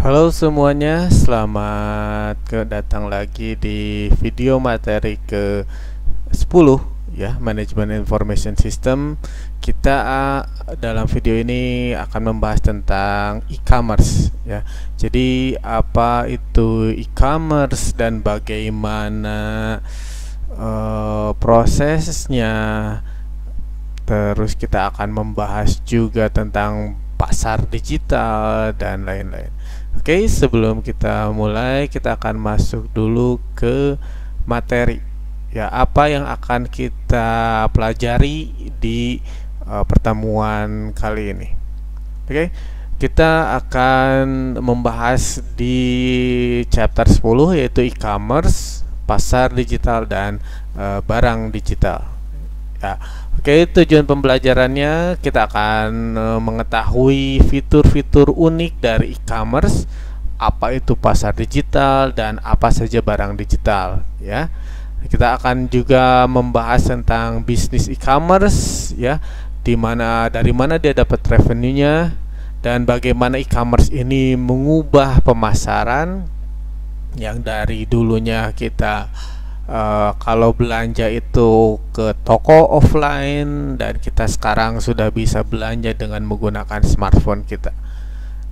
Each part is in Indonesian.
Halo semuanya, selamat datang lagi di video materi ke-10 ya, Manajemen Information System. Kita dalam video ini akan membahas tentang e-commerce ya. Jadi apa itu e-commerce dan bagaimana prosesnya. Terus kita akan membahas juga tentang pasar digital dan lain-lain. Oke, sebelum kita mulai, kita akan masuk dulu ke materi. Ya, apa yang akan kita pelajari di pertemuan kali ini? Oke, kita akan membahas di chapter 10 yaitu e-commerce, pasar digital dan barang digital. Ya, oke, tujuan pembelajarannya kita akan mengetahui fitur-fitur unik dari e-commerce, apa itu pasar digital dan apa saja barang digital ya. Kita akan juga membahas tentang bisnis e-commerce ya, dari mana dia dapat revenue-nya dan bagaimana e-commerce ini mengubah pemasaran yang dari dulunya kita kalau belanja itu ke toko offline dan kita sekarang sudah bisa belanja dengan menggunakan smartphone kita.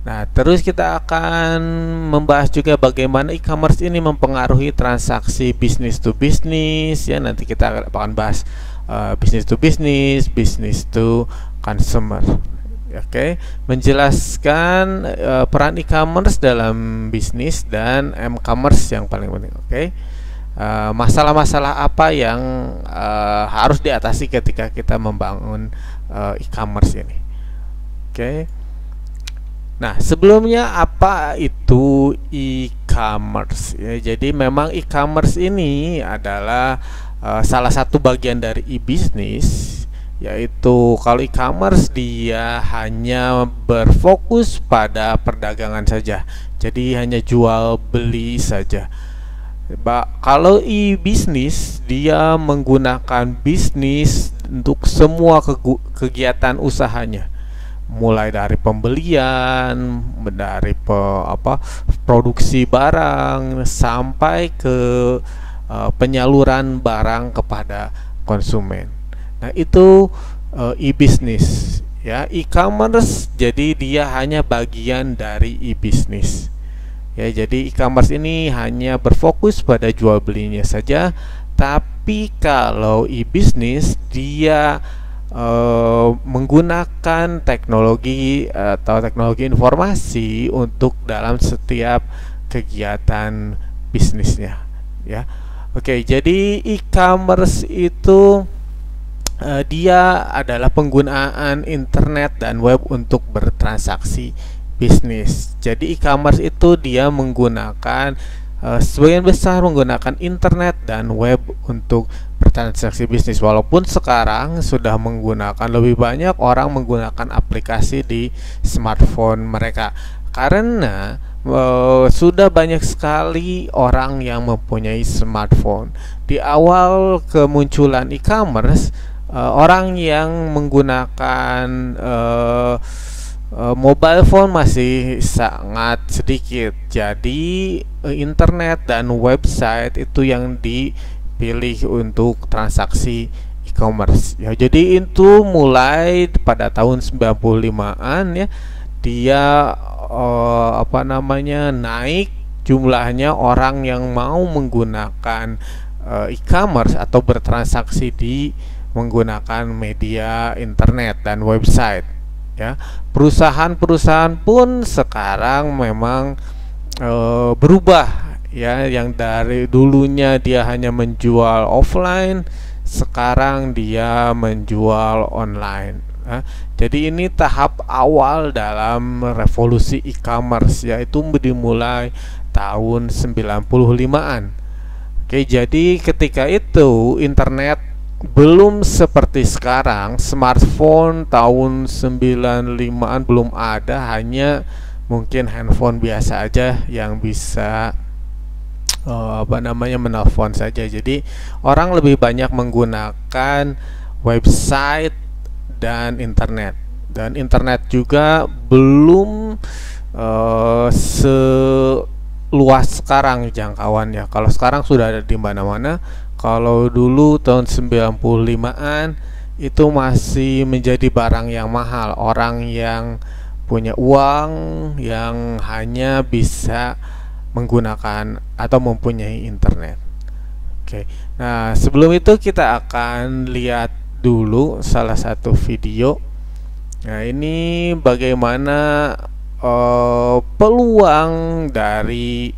Nah, terus kita akan membahas juga bagaimana e-commerce ini mempengaruhi transaksi business to business ya. Nanti kita akan bahas business to business, business to consumer. Oke, menjelaskan peran e-commerce dalam bisnis dan m-commerce yang paling penting. Oke. Masalah-masalah apa yang harus diatasi ketika kita membangun e-commerce ini. Oke. Nah, sebelumnya apa itu e-commerce? Ya, jadi memang e-commerce ini adalah salah satu bagian dari e-business, yaitu kalau e-commerce dia hanya berfokus pada perdagangan saja. Jadi hanya jual beli saja. Kalau e-bisnis dia menggunakan bisnis untuk semua kegiatan usahanya, mulai dari pembelian, dari produksi barang sampai ke penyaluran barang kepada konsumen. Nah, itu e-bisnis ya. E-commerce jadi dia hanya bagian dari e-bisnis. Ya, jadi e-commerce ini hanya berfokus pada jual belinya saja. Tapi kalau e-business dia menggunakan teknologi atau teknologi informasi untuk dalam setiap kegiatan bisnisnya. Ya, oke. Jadi e-commerce itu dia adalah penggunaan internet dan web untuk bertransaksi bisnis. Jadi e-commerce itu dia menggunakan sebagian besar menggunakan internet dan web untuk bertransaksi bisnis. Walaupun sekarang sudah menggunakan lebih banyak orang menggunakan aplikasi di smartphone mereka, karena sudah banyak sekali orang yang mempunyai smartphone. Di awal kemunculan e-commerce, orang yang menggunakan mobile phone masih sangat sedikit. Jadi internet dan website itu yang dipilih untuk transaksi e-commerce ya. Jadi itu mulai pada tahun 95-an ya, dia naik jumlahnya orang yang mau menggunakan e-commerce atau bertransaksi di menggunakan media internet dan website. Ya, perusahaan-perusahaan pun sekarang memang berubah ya, yang dari dulunya dia hanya menjual offline, sekarang dia menjual online. Jadi ini tahap awal dalam revolusi e-commerce, yaitu dimulai tahun 95-an. Oke, jadi ketika itu internet belum seperti sekarang. Smartphone tahun 95-an belum ada, hanya mungkin handphone biasa aja yang bisa menelpon saja. Jadi orang lebih banyak menggunakan website dan internet juga belum seluas sekarang jangkauannya. Kalau sekarang sudah ada di mana-mana. Kalau dulu tahun 95-an itu masih menjadi barang yang mahal. Orang yang punya uang yang hanya bisa menggunakan atau mempunyai internet. Oke. Nah, sebelum itu kita akan lihat dulu salah satu video. Nah, ini bagaimana peluang dari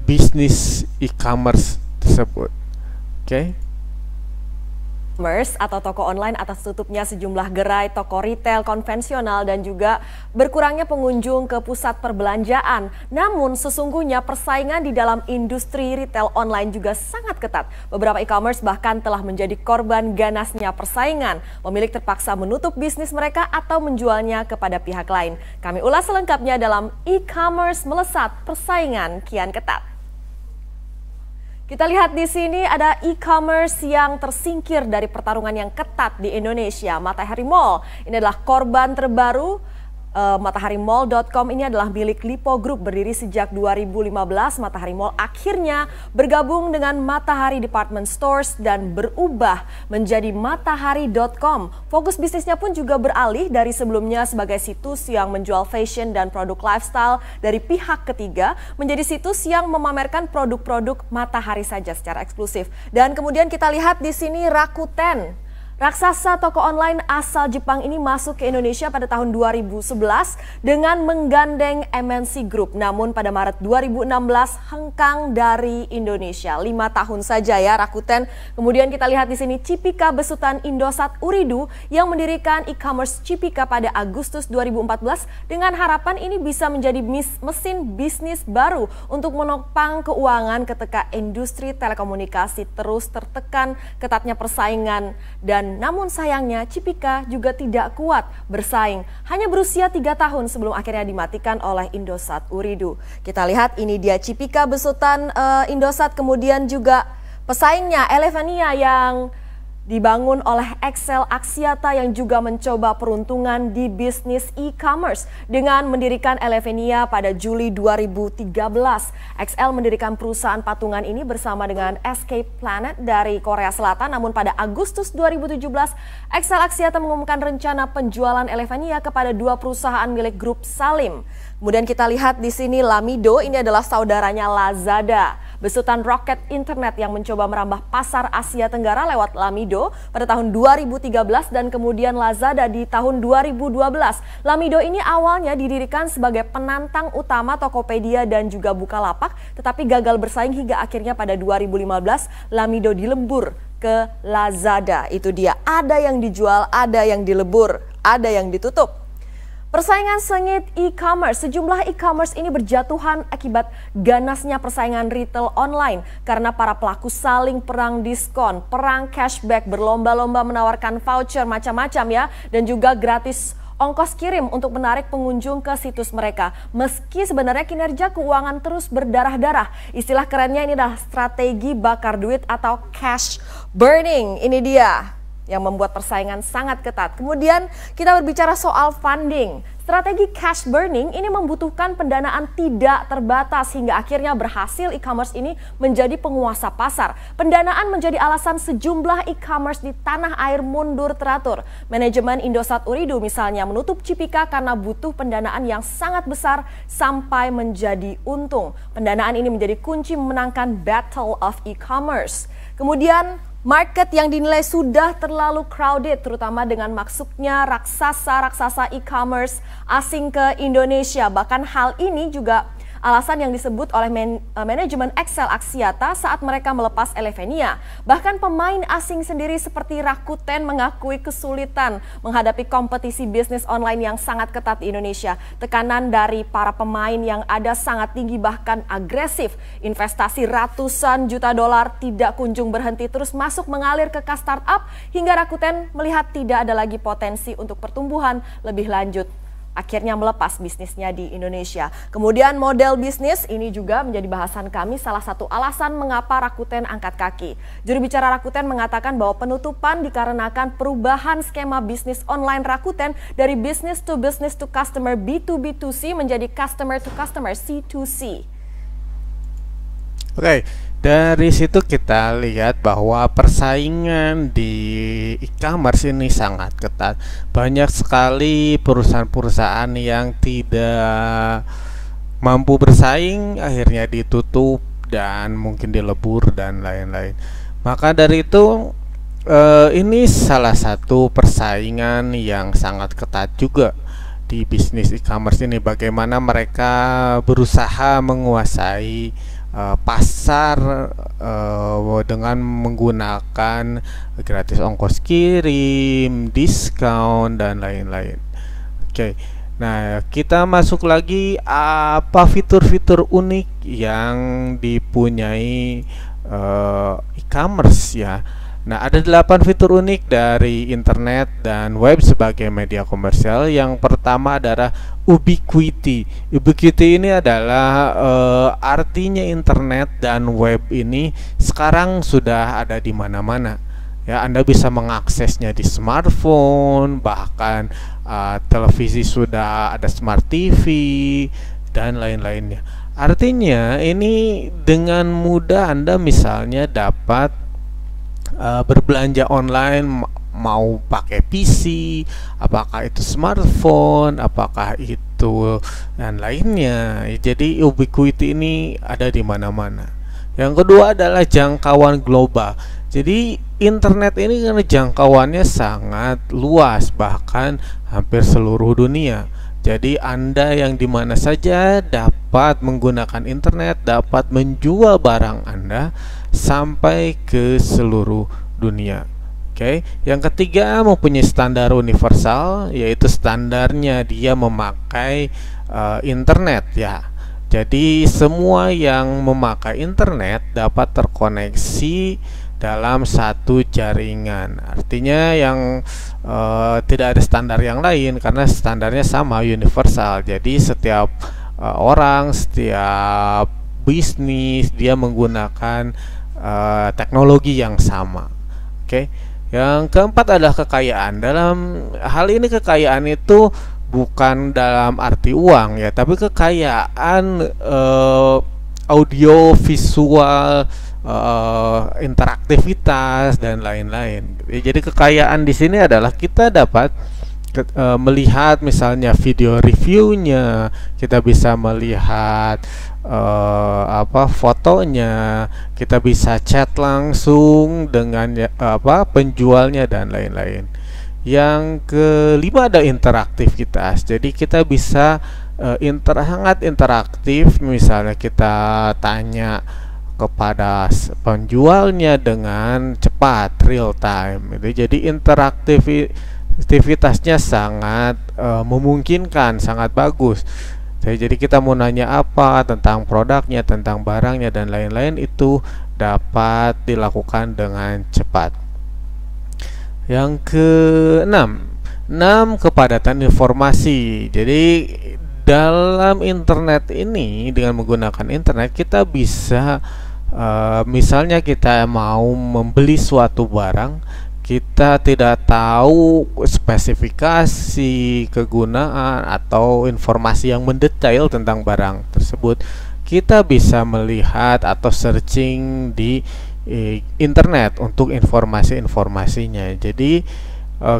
bisnis e-commerce tersebut. Oke. E-commerce atau toko online atas tutupnya sejumlah gerai toko retail konvensional dan juga berkurangnya pengunjung ke pusat perbelanjaan. Namun sesungguhnya persaingan di dalam industri retail online juga sangat ketat. Beberapa e-commerce bahkan telah menjadi korban ganasnya persaingan. Pemilik terpaksa menutup bisnis mereka atau menjualnya kepada pihak lain. Kami ulas selengkapnya dalam e-commerce melesat, persaingan kian ketat. Kita lihat di sini ada e-commerce yang tersingkir dari pertarungan yang ketat di Indonesia. Matahari Mall ini adalah korban terbaru. MatahariMall.com ini adalah milik Lipo Group, berdiri sejak 2015. Matahari Mall akhirnya bergabung dengan Matahari Department Stores dan berubah menjadi Matahari.com. Fokus bisnisnya pun juga beralih dari sebelumnya sebagai situs yang menjual fashion dan produk lifestyle dari pihak ketiga menjadi situs yang memamerkan produk-produk Matahari saja secara eksklusif. Dan kemudian kita lihat di sini Rakuten. Raksasa toko online asal Jepang ini masuk ke Indonesia pada tahun 2011 dengan menggandeng MNC Group. Namun pada Maret 2016 hengkang dari Indonesia. 5 tahun saja ya Rakuten. Kemudian kita lihat di sini Cipika besutan Indosat Ooredoo yang mendirikan e-commerce Cipika pada Agustus 2014 dengan harapan ini bisa menjadi mesin bisnis baru untuk menopang keuangan ketika industri telekomunikasi terus tertekan ketatnya persaingan. Dan namun sayangnya Cipika juga tidak kuat bersaing. Hanya berusia 3 tahun sebelum akhirnya dimatikan oleh Indosat Ooredoo. Kita lihat ini dia Cipika besutan Indosat, kemudian juga pesaingnya Elevania yang dibangun oleh XL Axiata yang juga mencoba peruntungan di bisnis e-commerce dengan mendirikan Elevania pada Juli 2013. XL mendirikan perusahaan patungan ini bersama dengan Escape Planet dari Korea Selatan. Namun pada Agustus 2017, XL Axiata mengumumkan rencana penjualan Elevania kepada 2 perusahaan milik grup Salim. Kemudian kita lihat di sini Lamido, ini adalah saudaranya Lazada. Besutan Rocket Internet yang mencoba merambah pasar Asia Tenggara lewat Lamido pada tahun 2013 dan kemudian Lazada di tahun 2012. Lamido ini awalnya didirikan sebagai penantang utama Tokopedia dan juga Bukalapak, tetapi gagal bersaing hingga akhirnya pada 2015 Lamido dilebur ke Lazada. Itu dia, ada yang dijual, ada yang dilebur, ada yang ditutup. Persaingan sengit e-commerce. Sejumlah e-commerce ini berjatuhan akibat ganasnya persaingan retail online karena para pelaku saling perang diskon, perang cashback, berlomba-lomba menawarkan voucher macam-macam ya, dan juga gratis ongkos kirim untuk menarik pengunjung ke situs mereka. Meski sebenarnya kinerja keuangan terus berdarah-darah. Istilah kerennya ini adalah strategi bakar duit atau cash burning. Ini dia yang membuat persaingan sangat ketat. Kemudian kita berbicara soal funding. Strategi cash burning ini membutuhkan pendanaan tidak terbatas hingga akhirnya berhasil e-commerce ini menjadi penguasa pasar. Pendanaan menjadi alasan sejumlah e-commerce di tanah air mundur teratur. Manajemen Indosat Ooredoo misalnya menutup Cipika karena butuh pendanaan yang sangat besar sampai menjadi untung. Pendanaan ini menjadi kunci memenangkan Battle of E-commerce. Kemudian market yang dinilai sudah terlalu crowded, terutama dengan masuknya raksasa-raksasa e-commerce asing ke Indonesia. Bahkan hal ini juga alasan yang disebut oleh manajemen XL Axiata saat mereka melepas Elevania. Bahkan pemain asing sendiri seperti Rakuten mengakui kesulitan menghadapi kompetisi bisnis online yang sangat ketat di Indonesia. Tekanan dari para pemain yang ada sangat tinggi bahkan agresif. Investasi ratusan juta dolar tidak kunjung berhenti, terus masuk mengalir ke kas startup hingga Rakuten melihat tidak ada lagi potensi untuk pertumbuhan lebih lanjut. akhirnya melepas bisnisnya di Indonesia. Kemudian model bisnis ini juga menjadi bahasan kami, salah satu alasan mengapa Rakuten angkat kaki. Juru bicara Rakuten mengatakan bahwa penutupan dikarenakan perubahan skema bisnis online Rakuten dari business to customer B2B2C menjadi customer to customer C2C. Oke, dari situ kita lihat bahwa persaingan di e-commerce ini sangat ketat. Banyak sekali perusahaan-perusahaan yang tidak mampu bersaing, akhirnya ditutup dan mungkin dilebur dan lain-lain. Maka dari itu ini salah satu persaingan yang sangat ketat juga di bisnis e-commerce ini. Bagaimana mereka berusaha menguasai pasar dengan menggunakan gratis ongkos kirim, diskon dan lain-lain. Oke. Nah, kita masuk lagi apa fitur-fitur unik yang dipunyai e-commerce ya. Nah, ada 8 fitur unik dari internet dan web sebagai media komersial. Yang pertama adalah ubiquity. Ubiquity ini adalah artinya internet dan web ini sekarang sudah ada di mana-mana. Ya, Anda bisa mengaksesnya di smartphone, bahkan televisi sudah ada smart TV dan lain-lainnya. Artinya ini dengan mudah Anda misalnya dapat berbelanja online, mau pakai PC, apakah itu smartphone, apakah itu dan lainnya. Jadi ubiquity ini ada di mana-mana. Yang kedua adalah jangkauan global. Jadi internet ini karena jangkauannya sangat luas, bahkan hampir seluruh dunia. Jadi Anda yang di mana saja dapat menggunakan internet, dapat menjual barang Anda sampai ke seluruh dunia. Oke, yang ketiga mempunyai standar universal, yaitu standarnya dia memakai internet ya. Jadi semua yang memakai internet dapat terkoneksi dalam satu jaringan. Artinya yang tidak ada standar yang lain karena standarnya sama, universal. Jadi setiap orang, setiap bisnis dia menggunakan teknologi yang sama. Oke. Yang keempat adalah kekayaan. Dalam hal ini kekayaan itu bukan dalam arti uang ya, tapi kekayaan audio, visual, interaktivitas dan lain-lain. Jadi kekayaan di sini adalah kita dapat melihat misalnya video reviewnya, kita bisa melihat fotonya, kita bisa chat langsung dengan penjualnya dan lain-lain. Yang kelima ada interaktivitas. Jadi kita bisa sangat interaktif, misalnya kita tanya kepada penjualnya dengan cepat, real time. Jadi interaktivitasnya sangat memungkinkan, sangat bagus. Jadi kita mau nanya apa tentang produknya, tentang barangnya dan lain-lain, itu dapat dilakukan dengan cepat. Yang keenam, kepadatan informasi. Jadi dalam internet ini, dengan menggunakan internet kita bisa misalnya kita mau membeli suatu barang, kita tidak tahu spesifikasi, kegunaan, atau informasi yang mendetail tentang barang tersebut, kita bisa melihat atau searching di internet untuk informasi-informasinya. Jadi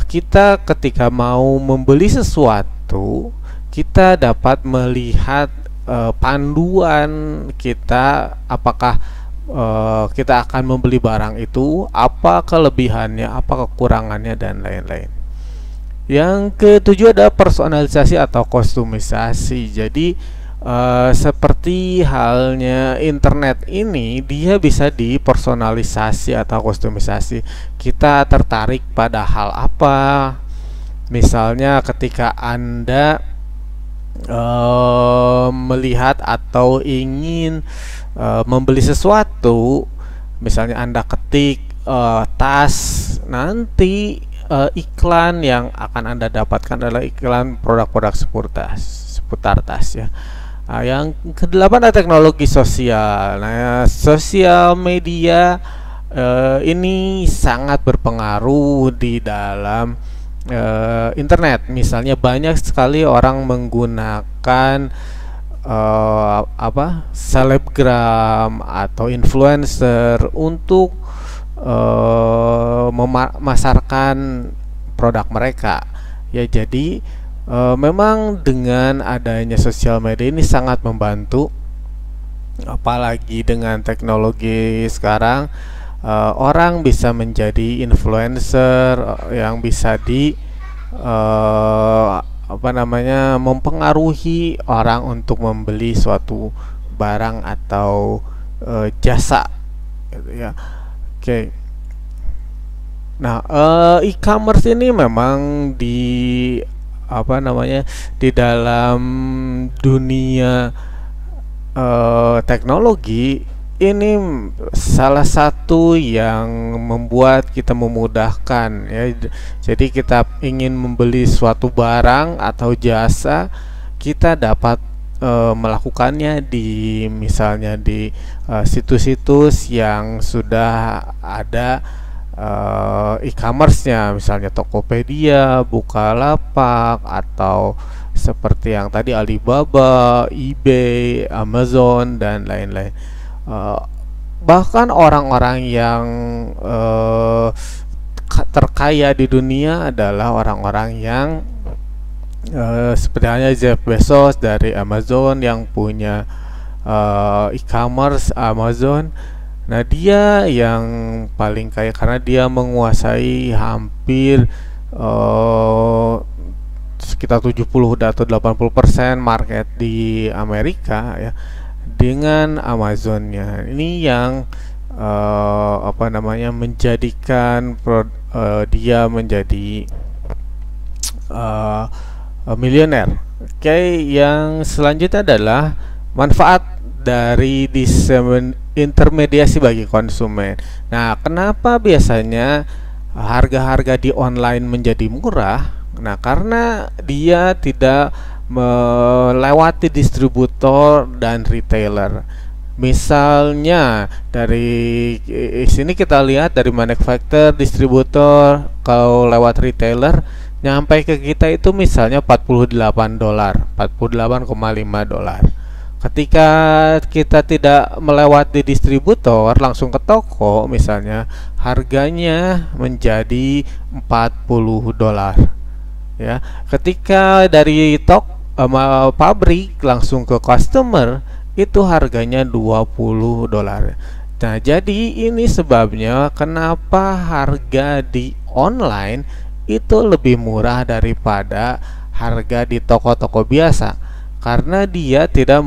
kita ketika mau membeli sesuatu, kita dapat melihat panduan kita, apakah kita akan membeli barang itu, apa kelebihannya, apa kekurangannya dan lain-lain. Yang ketujuh ada personalisasi atau kostumisasi. Jadi seperti halnya internet ini, dia bisa dipersonalisasi atau kostumisasi. Kita tertarik pada hal apa? Misalnya ketika Anda melihat atau ingin membeli sesuatu, misalnya Anda ketik tas, nanti iklan yang akan Anda dapatkan adalah iklan produk-produk seputar tas ya. Yang kedelapan ada teknologi sosial. Nah, sosial media ini sangat berpengaruh di dalam internet. Misalnya banyak sekali orang menggunakan selebgram atau influencer untuk memasarkan produk mereka ya. Jadi memang dengan adanya sosial media ini sangat membantu, apalagi dengan teknologi sekarang. Orang bisa menjadi influencer yang bisa mempengaruhi orang untuk membeli suatu barang atau jasa gitu ya. Oke. Nah, e-commerce ini memang di dalam dunia teknologi ini salah satu yang membuat kita memudahkan ya. Jadi kita ingin membeli suatu barang atau jasa, kita dapat melakukannya misalnya di situs-situs yang sudah ada e-commerce-nya, misalnya Tokopedia, Bukalapak, atau seperti yang tadi Alibaba, eBay, Amazon, dan lain-lain. Bahkan orang-orang yang terkaya di dunia adalah orang-orang yang seperti halnya Jeff Bezos dari Amazon yang punya e-commerce Amazon. Nah, dia yang paling kaya karena dia menguasai hampir sekitar 70 atau 80% market di Amerika ya, dengan Amazonnya. Ini yang menjadikan dia menjadi miliuner. Oke, yang selanjutnya adalah manfaat dari intermediasi bagi konsumen. Nah, kenapa biasanya harga-harga di online menjadi murah? Nah, karena dia tidak melewati distributor dan retailer. Misalnya dari sini kita lihat dari manufacturer, distributor, kalau lewat retailer nyampe ke kita itu misalnya $48, $48,5. Ketika kita tidak melewati distributor langsung ke toko, misalnya harganya menjadi $40 ya. Ketika dari pabrik langsung ke customer itu harganya $20. Nah, jadi ini sebabnya kenapa harga di online itu lebih murah daripada harga di toko-toko biasa, karena dia tidak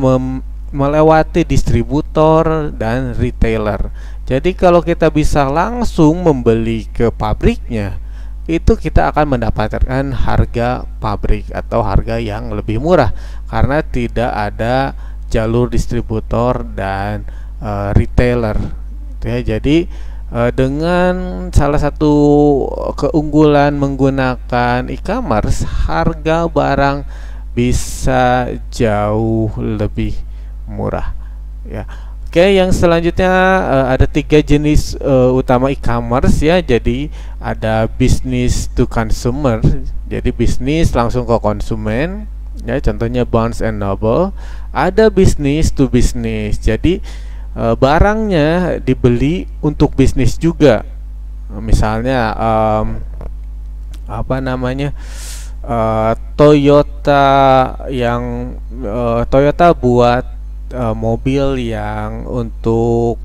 melewati distributor dan retailer. Jadi kalau kita bisa langsung membeli ke pabriknya, itu kita akan mendapatkan harga pabrik atau harga yang lebih murah karena tidak ada jalur distributor dan retailer ya. Jadi dengan salah satu keunggulan menggunakan e-commerce, harga barang bisa jauh lebih murah ya. Oke, yang selanjutnya ada 3 jenis utama e-commerce ya. Jadi ada business to consumer, jadi bisnis langsung ke konsumen ya, contohnya Barnes and Noble. Ada business to business, jadi barangnya dibeli untuk bisnis juga. Misalnya Toyota Toyota buat mobil yang untuk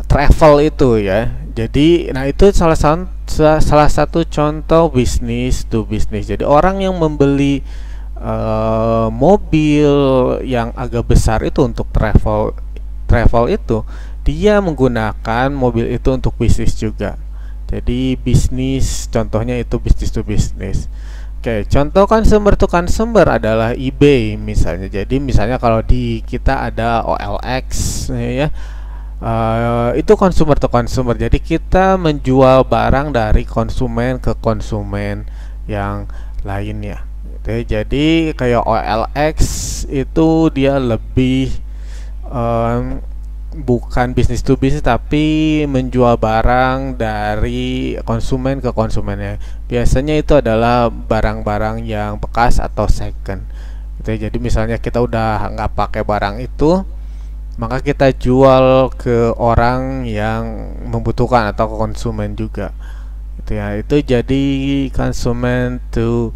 travel itu ya. Jadi itu salah satu contoh bisnis to bisnis. Jadi orang yang membeli mobil yang agak besar itu untuk travel itu, dia menggunakan mobil itu untuk bisnis juga. Jadi bisnis, contohnya itu bisnis to bisnis. Oke, contoh consumer to consumer adalah eBay misalnya. Jadi misalnya kalau di kita ada OLX ya, Itu consumer to consumer. Jadi kita menjual barang dari konsumen ke konsumen yang lainnya. Gitu ya. Jadi kayak OLX itu dia lebih bukan bisnis to bisnis tapi menjual barang dari konsumen ke konsumennya. Biasanya itu adalah barang-barang yang bekas atau second. Gitu ya. Jadi misalnya kita udah nggak pakai barang itu, maka kita jual ke orang yang membutuhkan atau ke konsumen juga. Itu ya, itu jadi konsumen to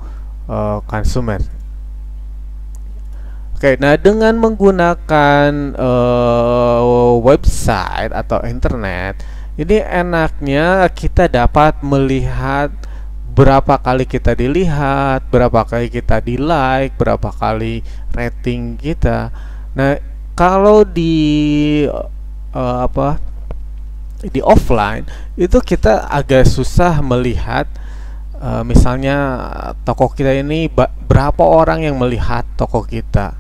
consumer. Oke, nah dengan menggunakan website atau internet, ini enaknya kita dapat melihat berapa kali kita dilihat, berapa kali kita di like, berapa kali rating kita. Nah, kalau di di offline itu kita agak susah melihat, misalnya toko kita ini berapa orang yang melihat toko kita,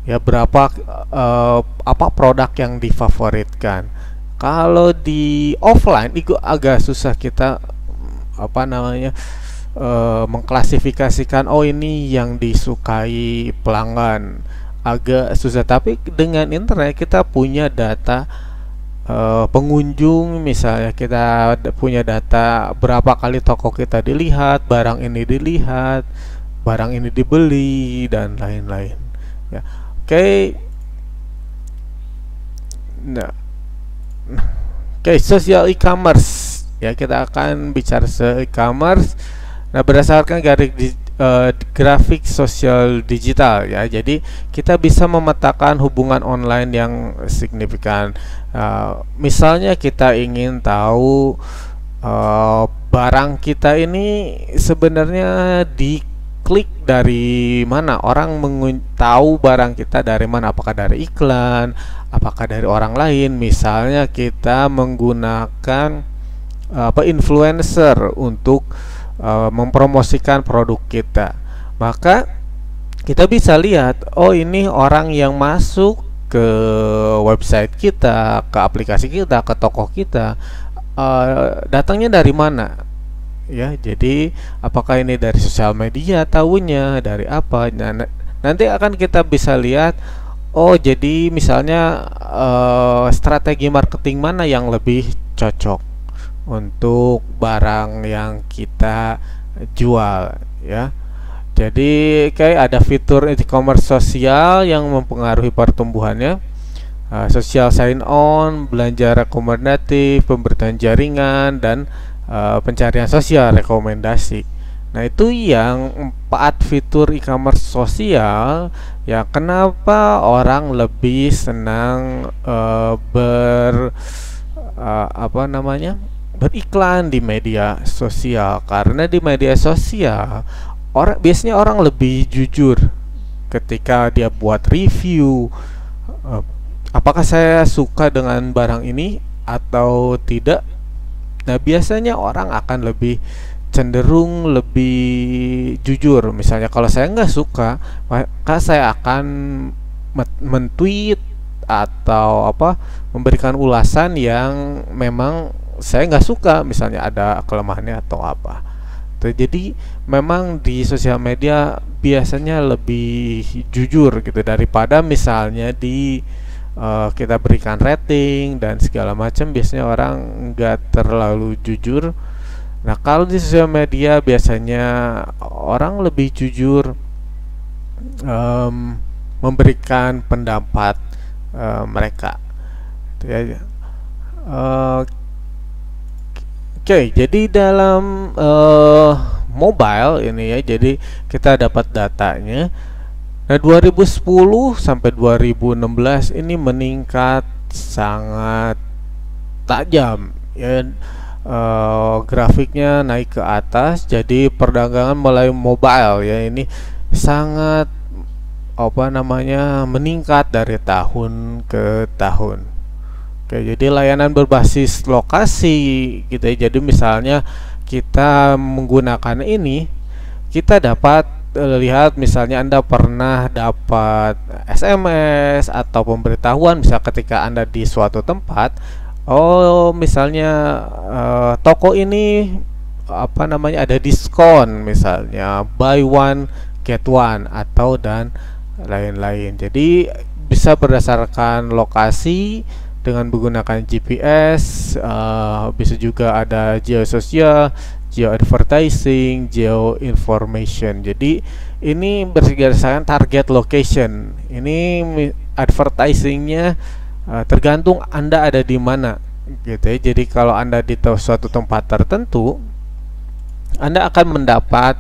ya berapa apa produk yang difavoritkan. Kalau di offline itu agak susah kita mengklasifikasikan, oh ini yang disukai pelanggan, agak susah. Tapi dengan internet kita punya data pengunjung, misalnya kita punya data berapa kali toko kita dilihat, barang ini dilihat, barang ini dibeli, dan lain-lain ya. Oke. Nah, social e-commerce ya, kita akan bicara e-commerce. Nah, berdasarkan grafik sosial digital ya, jadi kita bisa memetakan hubungan online yang signifikan. Misalnya kita ingin tahu barang kita ini sebenarnya diklik dari mana, orang tahu barang kita dari mana, apakah dari iklan, apakah dari orang lain. Misalnya kita menggunakan influencer untuk mempromosikan produk kita, maka kita bisa lihat, oh ini orang yang masuk ke website kita, ke aplikasi kita, ke toko kita, datangnya dari mana ya. Jadi apakah ini dari sosial media, tahunya dari apa. Nah, nanti akan kita bisa lihat, oh jadi misalnya strategi marketing mana yang lebih cocok untuk barang yang kita jual ya. Jadi kayak ada fitur e-commerce sosial yang mempengaruhi pertumbuhannya, social sign on, belanja rekomendatif, pemberitaan jaringan, dan pencarian sosial rekomendasi. Nah, itu yang 4 fitur e-commerce sosial ya, kenapa orang lebih senang beriklan di media sosial. Karena di media sosial biasanya orang lebih jujur ketika dia buat review, apakah saya suka dengan barang ini atau tidak. Nah, biasanya orang akan lebih cenderung lebih jujur. Misalnya kalau saya nggak suka, maka saya akan men-tweet atau memberikan ulasan yang memang saya nggak suka, misalnya ada kelemahannya atau apa. Jadi memang di sosial media biasanya lebih jujur gitu daripada misalnya di kita berikan rating dan segala macam. Biasanya orang nggak terlalu jujur. Nah, kalau di sosial media biasanya orang lebih jujur memberikan pendapat mereka. Oke, jadi dalam mobile ini ya, jadi kita dapat datanya. Nah, 2010 sampai 2016 ini meningkat sangat tajam ya. Grafiknya naik ke atas. Jadi perdagangan melalui mobile ya, ini sangat meningkat dari tahun ke tahun. Oke, jadi layanan berbasis lokasi gitu ya. Jadi misalnya kita menggunakan ini, kita dapat lihat misalnya Anda pernah dapat SMS atau pemberitahuan misal ketika Anda di suatu tempat, oh misalnya toko ini apa namanya ada diskon misalnya buy one get one atau dan lain-lain. Jadi bisa berdasarkan lokasi dengan menggunakan GPS, bisa juga ada geososial, geo-advertising, geo-information. Jadi ini berdasarkan target location. Ini advertisingnya tergantung Anda ada di mana, gitu ya. Jadi kalau Anda di suatu tempat tertentu, Anda akan mendapat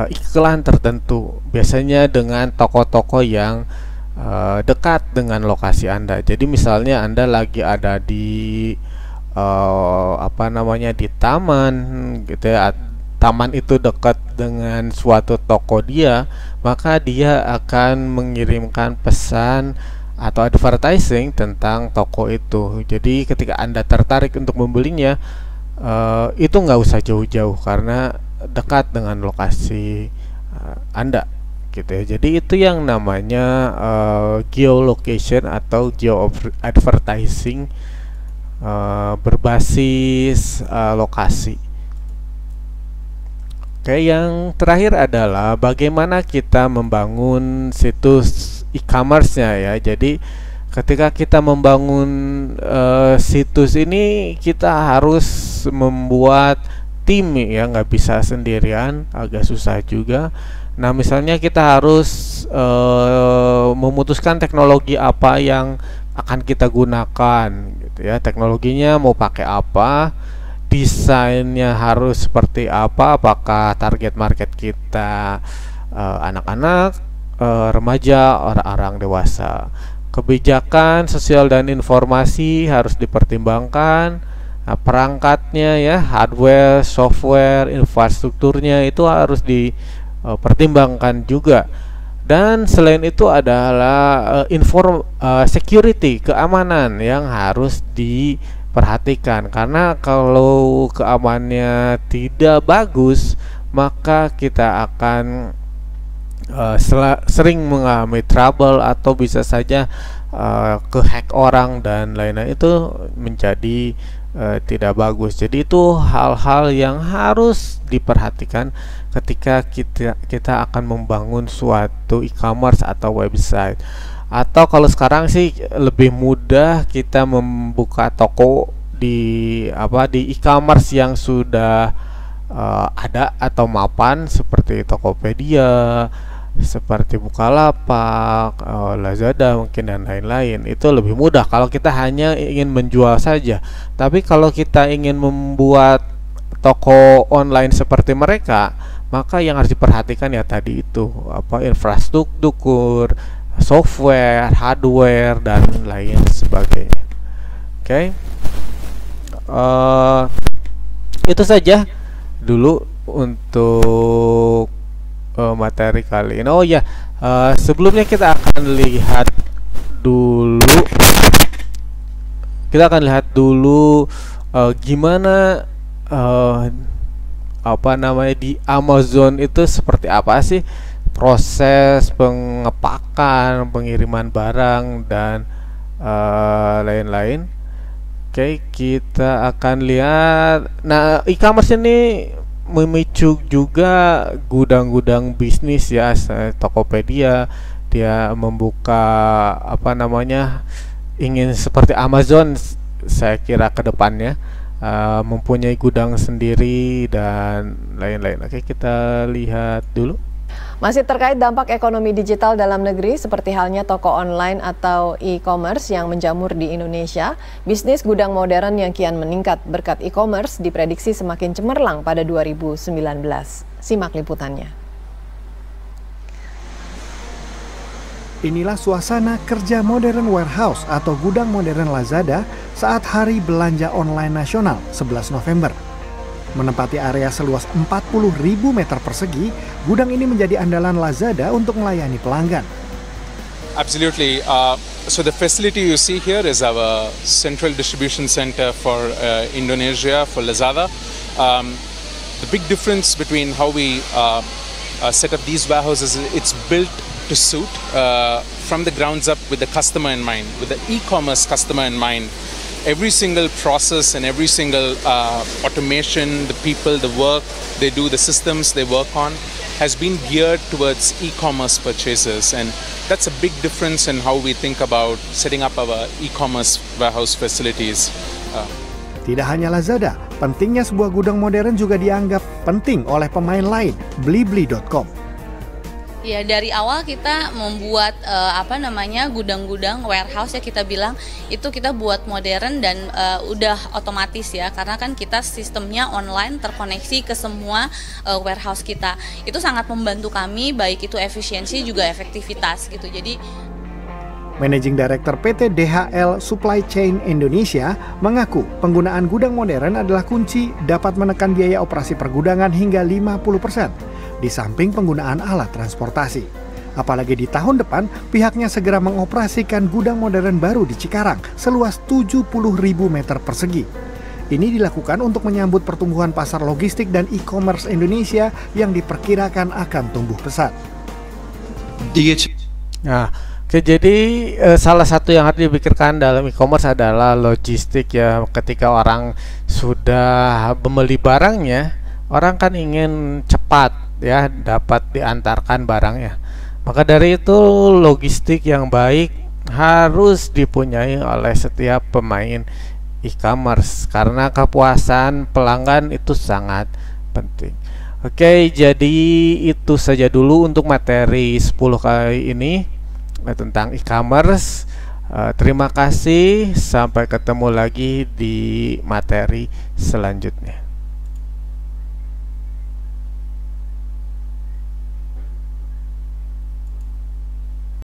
iklan tertentu, biasanya dengan toko-toko yang dekat dengan lokasi Anda. Jadi misalnya Anda lagi ada di apa namanya di taman, gitu ya. Taman itu dekat dengan suatu toko dia, maka dia akan mengirimkan pesan atau advertising tentang toko itu. Jadi ketika Anda tertarik untuk membelinya, itu nggak usah jauh-jauh karena dekat dengan lokasi Anda, gitu ya. Jadi itu yang namanya geolocation atau geo advertising berbasis lokasi. Oke, yang terakhir adalah bagaimana kita membangun situs e-commerce-nya ya. Jadi ketika kita membangun situs ini, kita harus membuat tim ya, nggak bisa sendirian, agak susah juga. Nah misalnya kita harus memutuskan teknologi apa yang akan kita gunakan, gitu ya. Teknologinya mau pakai apa, desainnya harus seperti apa, apakah target market kita anak-anak, remaja, orang-orang dewasa. Kebijakan sosial dan informasi harus dipertimbangkan. Nah, perangkatnya ya, hardware, software, infrastrukturnya itu harus dipertimbangkan juga. Dan selain itu adalah security, keamanan yang harus diperhatikan. Karena kalau keamanannya tidak bagus, maka kita akan sering mengalami trouble atau bisa saja kehack orang dan lain-lain. Itu menjadi tidak bagus. Jadi itu hal-hal yang harus diperhatikan ketika kita akan membangun suatu e-commerce atau website. Atau kalau sekarang sih lebih mudah kita membuka toko di e-commerce yang sudah ada atau mapan seperti Tokopedia, seperti Bukalapak, Lazada mungkin dan lain-lain. Itu lebih mudah kalau kita hanya ingin menjual saja. Tapi kalau kita ingin membuat toko online seperti mereka, maka yang harus diperhatikan ya tadi itu infrastruktur, software, hardware dan lain sebagainya. Oke. Itu saja dulu untuk materi kali ini. Oh ya, sebelumnya kita akan lihat dulu gimana di Amazon itu seperti apa sih proses pengepakan, pengiriman barang dan lain-lain. Oke, kita akan lihat. Nah, e-commerce ini memicu juga gudang-gudang bisnis ya. Tokopedia dia membuka ingin seperti Amazon, saya kira ke depannya mempunyai gudang sendiri dan lain-lain. Oke, kita lihat dulu. Masih terkait dampak ekonomi digital dalam negeri, seperti halnya toko online atau e-commerce yang menjamur di Indonesia, bisnis gudang modern yang kian meningkat berkat e-commerce diprediksi semakin cemerlang pada 2019. Simak liputannya. Inilah suasana kerja modern warehouse atau gudang modern Lazada saat Hari Belanja Online Nasional 11 November. Menempati area seluas 40.000 meter persegi, gudang ini menjadi andalan Lazada untuk melayani pelanggan. Absolutely. So the facility you see here is our central distribution center for Indonesia, for Lazada. The big difference between how we set up these warehouses, it's built to suit from the grounds up with the customer in mind, with the e-commerce customer in mind. Every single process and every single automation, the people, the work they do, the systems they work on has been geared towards e-commerce purchases, and that's a big difference in how we think about setting up our e-commerce warehouse facilities. Tidak hanya Lazada, pentingnya sebuah gudang modern juga dianggap penting oleh pemain lain, Blibli.com. Ya, dari awal kita membuat gudang-gudang warehouse ya, kita bilang itu kita buat modern dan udah otomatis ya, karena kan kita sistemnya online terkoneksi ke semua warehouse kita. Itu sangat membantu kami, baik itu efisiensi juga efektivitas gitu. Jadi Managing Director PT DHL Supply Chain Indonesia mengaku penggunaan gudang modern adalah kunci dapat menekan biaya operasi pergudangan hingga 50%, di samping penggunaan alat transportasi. Apalagi di tahun depan, pihaknya segera mengoperasikan gudang modern baru di Cikarang seluas 70.000 meter persegi. Ini dilakukan untuk menyambut pertumbuhan pasar logistik dan e-commerce Indonesia yang diperkirakan akan tumbuh pesat. Nah, jadi salah satu yang harus dipikirkan dalam e-commerce adalah logistik ya. Ketika orang sudah membeli barangnya, orang kan ingin cepat ya dapat diantarkan barangnya. Maka dari itu logistik yang baik harus dipunyai oleh setiap pemain e-commerce karena kepuasan pelanggan itu sangat penting. Oke, jadi itu saja dulu untuk materi 10 kali ini tentang e-commerce. Terima kasih, sampai ketemu lagi di materi selanjutnya.